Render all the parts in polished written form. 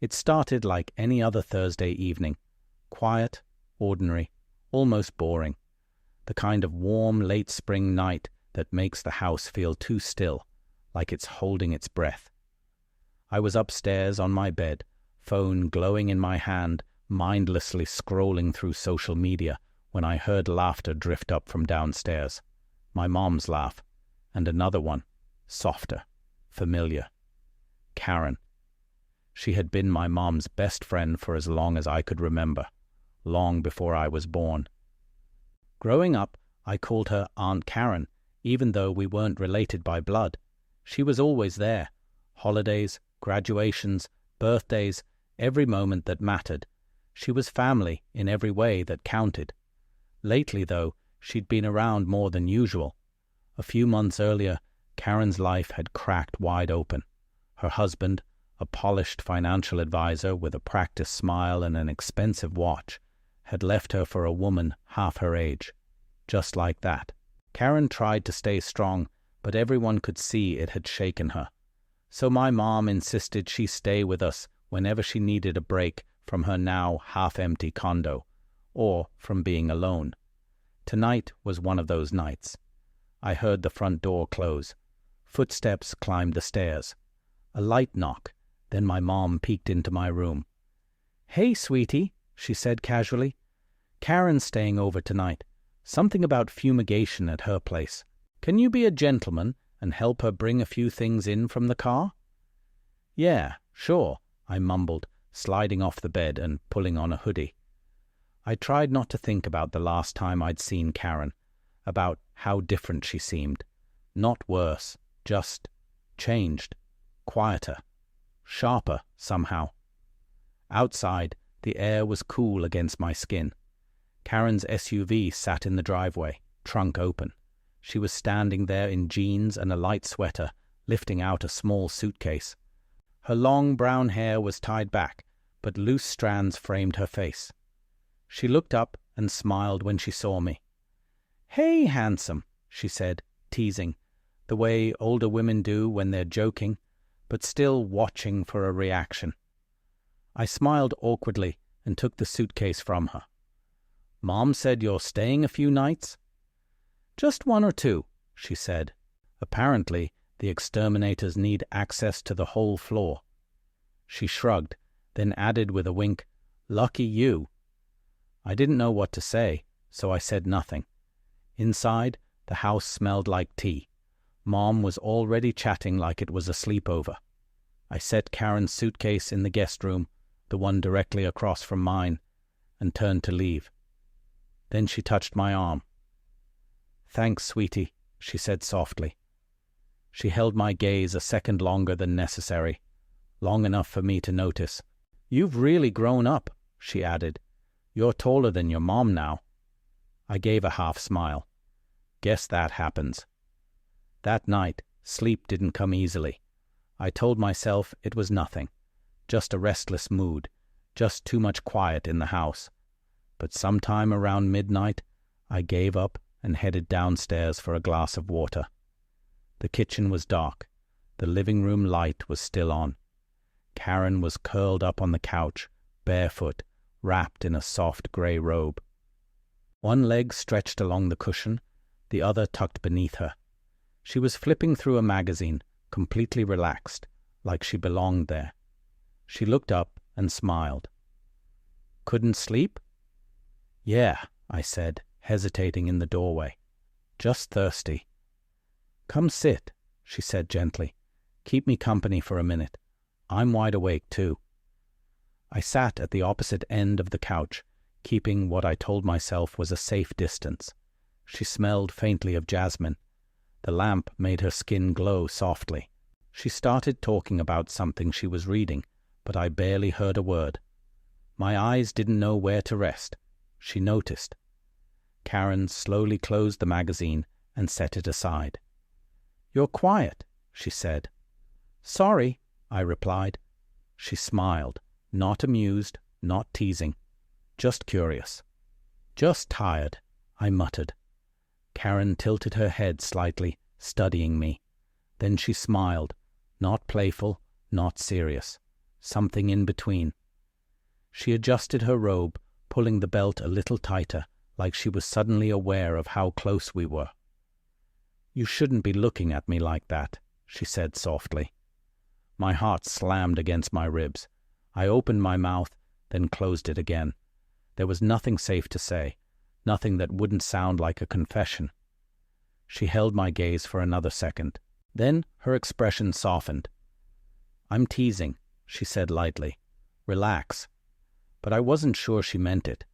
It started like any other Thursday evening. Quiet, ordinary, almost boring. The kind of warm, late spring night that makes the house feel too still, like it's holding its breath. I was upstairs on my bed, phone glowing in my hand, mindlessly scrolling through social media, when I heard laughter drift up from downstairs. My mom's laugh, and another one, softer, familiar. Karen. She had been my mom's best friend for as long as I could remember, long before I was born. Growing up, I called her Aunt Karen, even though we weren't related by blood. She was always there. Holidays, graduations, birthdays, every moment that mattered. She was family in every way that counted. Lately, though, she'd been around more than usual. A few months earlier, Karen's life had cracked wide open. Her husband, a polished financial advisor with a practiced smile and an expensive watch, had left her for a woman half her age. Just like that. Karen tried to stay strong, but everyone could see it had shaken her. So my mom insisted she stay with us whenever she needed a break from her now half-empty condo, or from being alone. Tonight was one of those nights. I heard the front door close. Footsteps climbed the stairs. A light knock. Then my mom peeked into my room. "Hey, sweetie," she said casually. "Karen's staying over tonight. Something about fumigation at her place. Can you be a gentleman and help her bring a few things in from the car?" "Yeah, sure," I mumbled, sliding off the bed and pulling on a hoodie. I tried not to think about the last time I'd seen Karen, about how different she seemed. Not worse, just changed, quieter, sharper somehow. Outside, the air was cool against my skin. Karen's SUV sat in the driveway, trunk open. She was standing there in jeans and a light sweater, lifting out a small suitcase. Her long brown hair was tied back, but loose strands framed her face. She looked up and smiled when she saw me. "Hey, handsome," she said, teasing, the way older women do when they're joking, but still watching for a reaction. I smiled awkwardly and took the suitcase from her. "Mom said you're staying a few nights?" "Just one or two," she said. Apparently, the exterminators need access to the whole floor. She shrugged, then added with a wink, "Lucky you." I didn't know what to say, so I said nothing. Inside, the house smelled like tea. Mom was already chatting like it was a sleepover. I set Karen's suitcase in the guest room, the one directly across from mine, and turned to leave. Then she touched my arm. "Thanks, sweetie," she said softly. She held my gaze a second longer than necessary, long enough for me to notice. "You've really grown up," she added. "You're taller than your mom now." I gave a half smile. Guess that happens. That night, sleep didn't come easily. I told myself it was nothing, just a restless mood, just too much quiet in the house. But sometime around midnight, I gave up and headed downstairs for a glass of water. The kitchen was dark. The living room light was still on. Karen was curled up on the couch, barefoot, wrapped in a soft grey robe. One leg stretched along the cushion, the other tucked beneath her. She was flipping through a magazine, completely relaxed, like she belonged there. She looked up and smiled. "Couldn't sleep?" "Yeah," I said, hesitating in the doorway. "Just thirsty." "Come sit," she said gently. "Keep me company for a minute. I'm wide awake too." I sat at the opposite end of the couch, keeping what I told myself was a safe distance. She smelled faintly of jasmine. The lamp made her skin glow softly. She started talking about something she was reading, but I barely heard a word. My eyes didn't know where to rest. She noticed. Karen slowly closed the magazine and set it aside. "You're quiet," she said. "Sorry," I replied. She smiled, not amused, not teasing, just curious. "Just tired," I muttered. Karen tilted her head slightly, studying me. Then she smiled, not playful, not serious, something in between. She adjusted her robe, pulling the belt a little tighter, like she was suddenly aware of how close we were. "You shouldn't be looking at me like that," she said softly. My heart slammed against my ribs. I opened my mouth, then closed it again. There was nothing safe to say, nothing that wouldn't sound like a confession. She held my gaze for another second. Then her expression softened. "I'm teasing," she said lightly. "Relax." But I wasn't sure she meant it.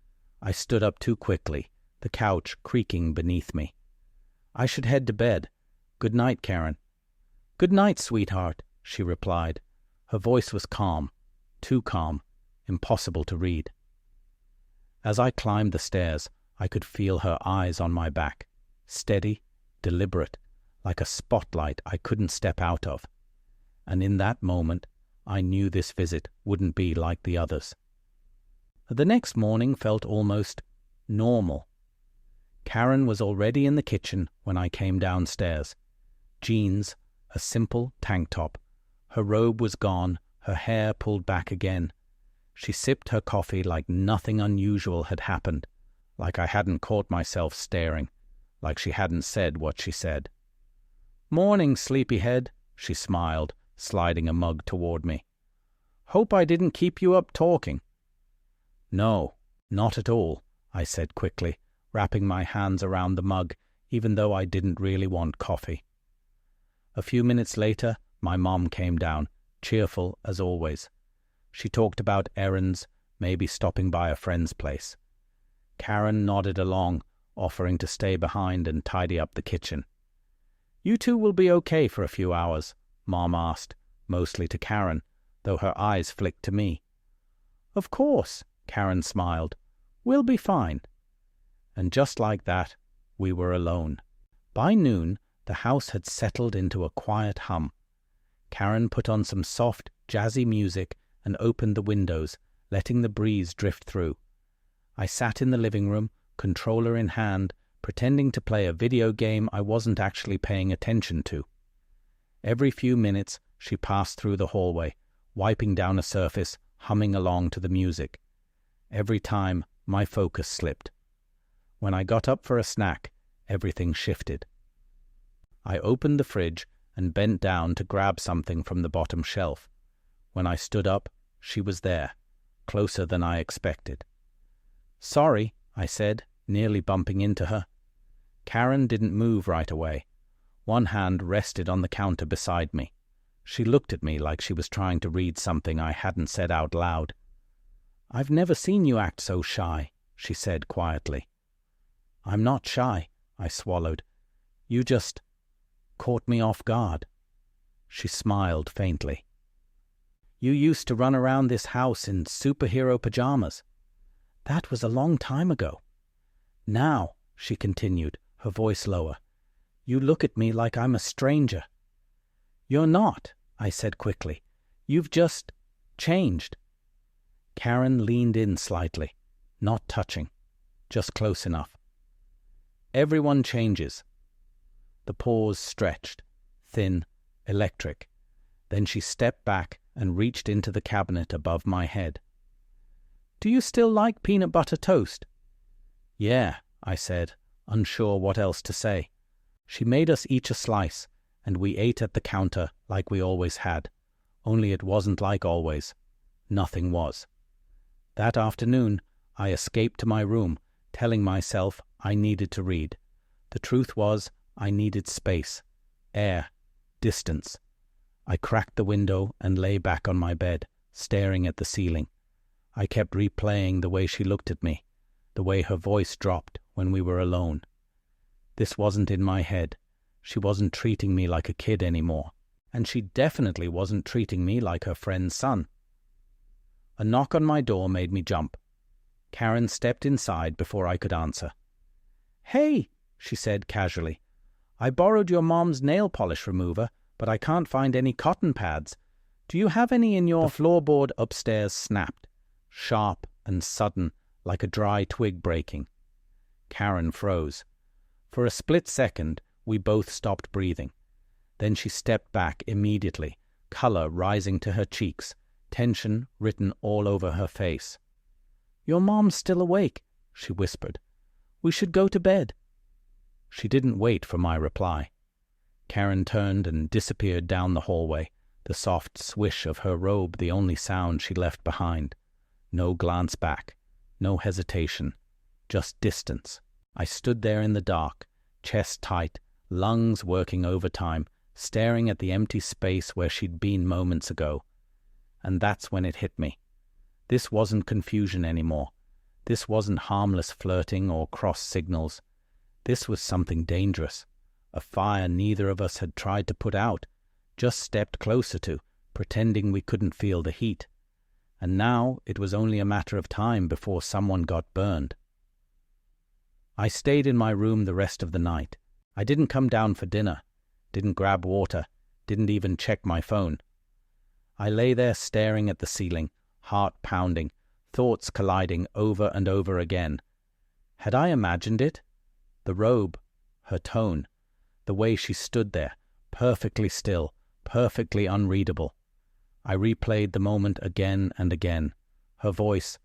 I stood up too quickly, the couch creaking beneath me. "I should head to bed. Good night, Karen." "Good night, sweetheart," she replied. Her voice was calm, too calm, impossible to read. As I climbed the stairs, I could feel her eyes on my back, steady, deliberate, like a spotlight I couldn't step out of. And in that moment, I knew this visit wouldn't be like the others. The next morning felt almost normal. Karen was already in the kitchen when I came downstairs. Jeans, a simple tank top. Her robe was gone, her hair pulled back again. She sipped her coffee like nothing unusual had happened, like I hadn't caught myself staring, like she hadn't said what she said. "Morning, sleepyhead," she smiled, sliding a mug toward me. "Hope I didn't keep you up talking." "No, not at all," I said quickly, wrapping my hands around the mug, even though I didn't really want coffee. A few minutes later, my mom came down, cheerful as always. She talked about errands, maybe stopping by a friend's place. Karen nodded along, offering to stay behind and tidy up the kitchen. "You two will be okay for a few hours?" Mom asked, mostly to Karen, though her eyes flicked to me. "Of course," Karen smiled. "We'll be fine." And just like that, we were alone. By noon, the house had settled into a quiet hum. Karen put on some soft, jazzy music and opened the windows, letting the breeze drift through. I sat in the living room, controller in hand, pretending to play a video game I wasn't actually paying attention to. Every few minutes, she passed through the hallway, wiping down a surface, humming along to the music. Every time, my focus slipped. When I got up for a snack, everything shifted. I opened the fridge and bent down to grab something from the bottom shelf. When I stood up, she was there, closer than I expected. "Sorry," I said, nearly bumping into her. Karen didn't move right away. One hand rested on the counter beside me. She looked at me like she was trying to read something I hadn't said out loud. "I've never seen you act so shy," she said quietly. "I'm not shy," I swallowed. "You just caught me off guard." She smiled faintly. "You used to run around this house in superhero pajamas." "That was a long time ago." "Now," she continued, her voice lower, "you look at me like I'm a stranger." "You're not," I said quickly. "You've just changed." Karen leaned in slightly, not touching, just close enough. "Everyone changes." The pause stretched, thin, electric. Then she stepped back and reached into the cabinet above my head. "Do you still like peanut butter toast?" "Yeah," I said, unsure what else to say. She made us each a slice, and we ate at the counter like we always had. Only it wasn't like always. Nothing was. That afternoon, I escaped to my room, telling myself I needed to read. The truth was, I needed space, air, distance. I cracked the window and lay back on my bed, staring at the ceiling. I kept replaying the way she looked at me, the way her voice dropped when we were alone. This wasn't in my head. She wasn't treating me like a kid anymore, and she definitely wasn't treating me like her friend's son. A knock on my door made me jump. Karen stepped inside before I could answer. "Hey," she said casually. "I borrowed your mom's nail polish remover, but I can't find any cotton pads. Do you have any in your—" The floorboard upstairs snapped, sharp and sudden, like a dry twig breaking. Karen froze. For a split second, we both stopped breathing. Then she stepped back immediately, color rising to her cheeks, tension written all over her face. "Your mom's still awake," she whispered. "We should go to bed." She didn't wait for my reply. Karen turned and disappeared down the hallway, the soft swish of her robe the only sound she left behind. No glance back, no hesitation, just distance. I stood there in the dark, chest tight, lungs working overtime, staring at the empty space where she'd been moments ago. And that's when it hit me. This wasn't confusion anymore. This wasn't harmless flirting or cross signals. This was something dangerous, a fire neither of us had tried to put out, just stepped closer to, pretending we couldn't feel the heat. And now it was only a matter of time before someone got burned. I stayed in my room the rest of the night. I didn't come down for dinner, didn't grab water, didn't even check my phone. I lay there staring at the ceiling, heart pounding, thoughts colliding over and over again. Had I imagined it? The robe, her tone, the way she stood there, perfectly still, perfectly unreadable. I replayed the moment again and again. Her voice,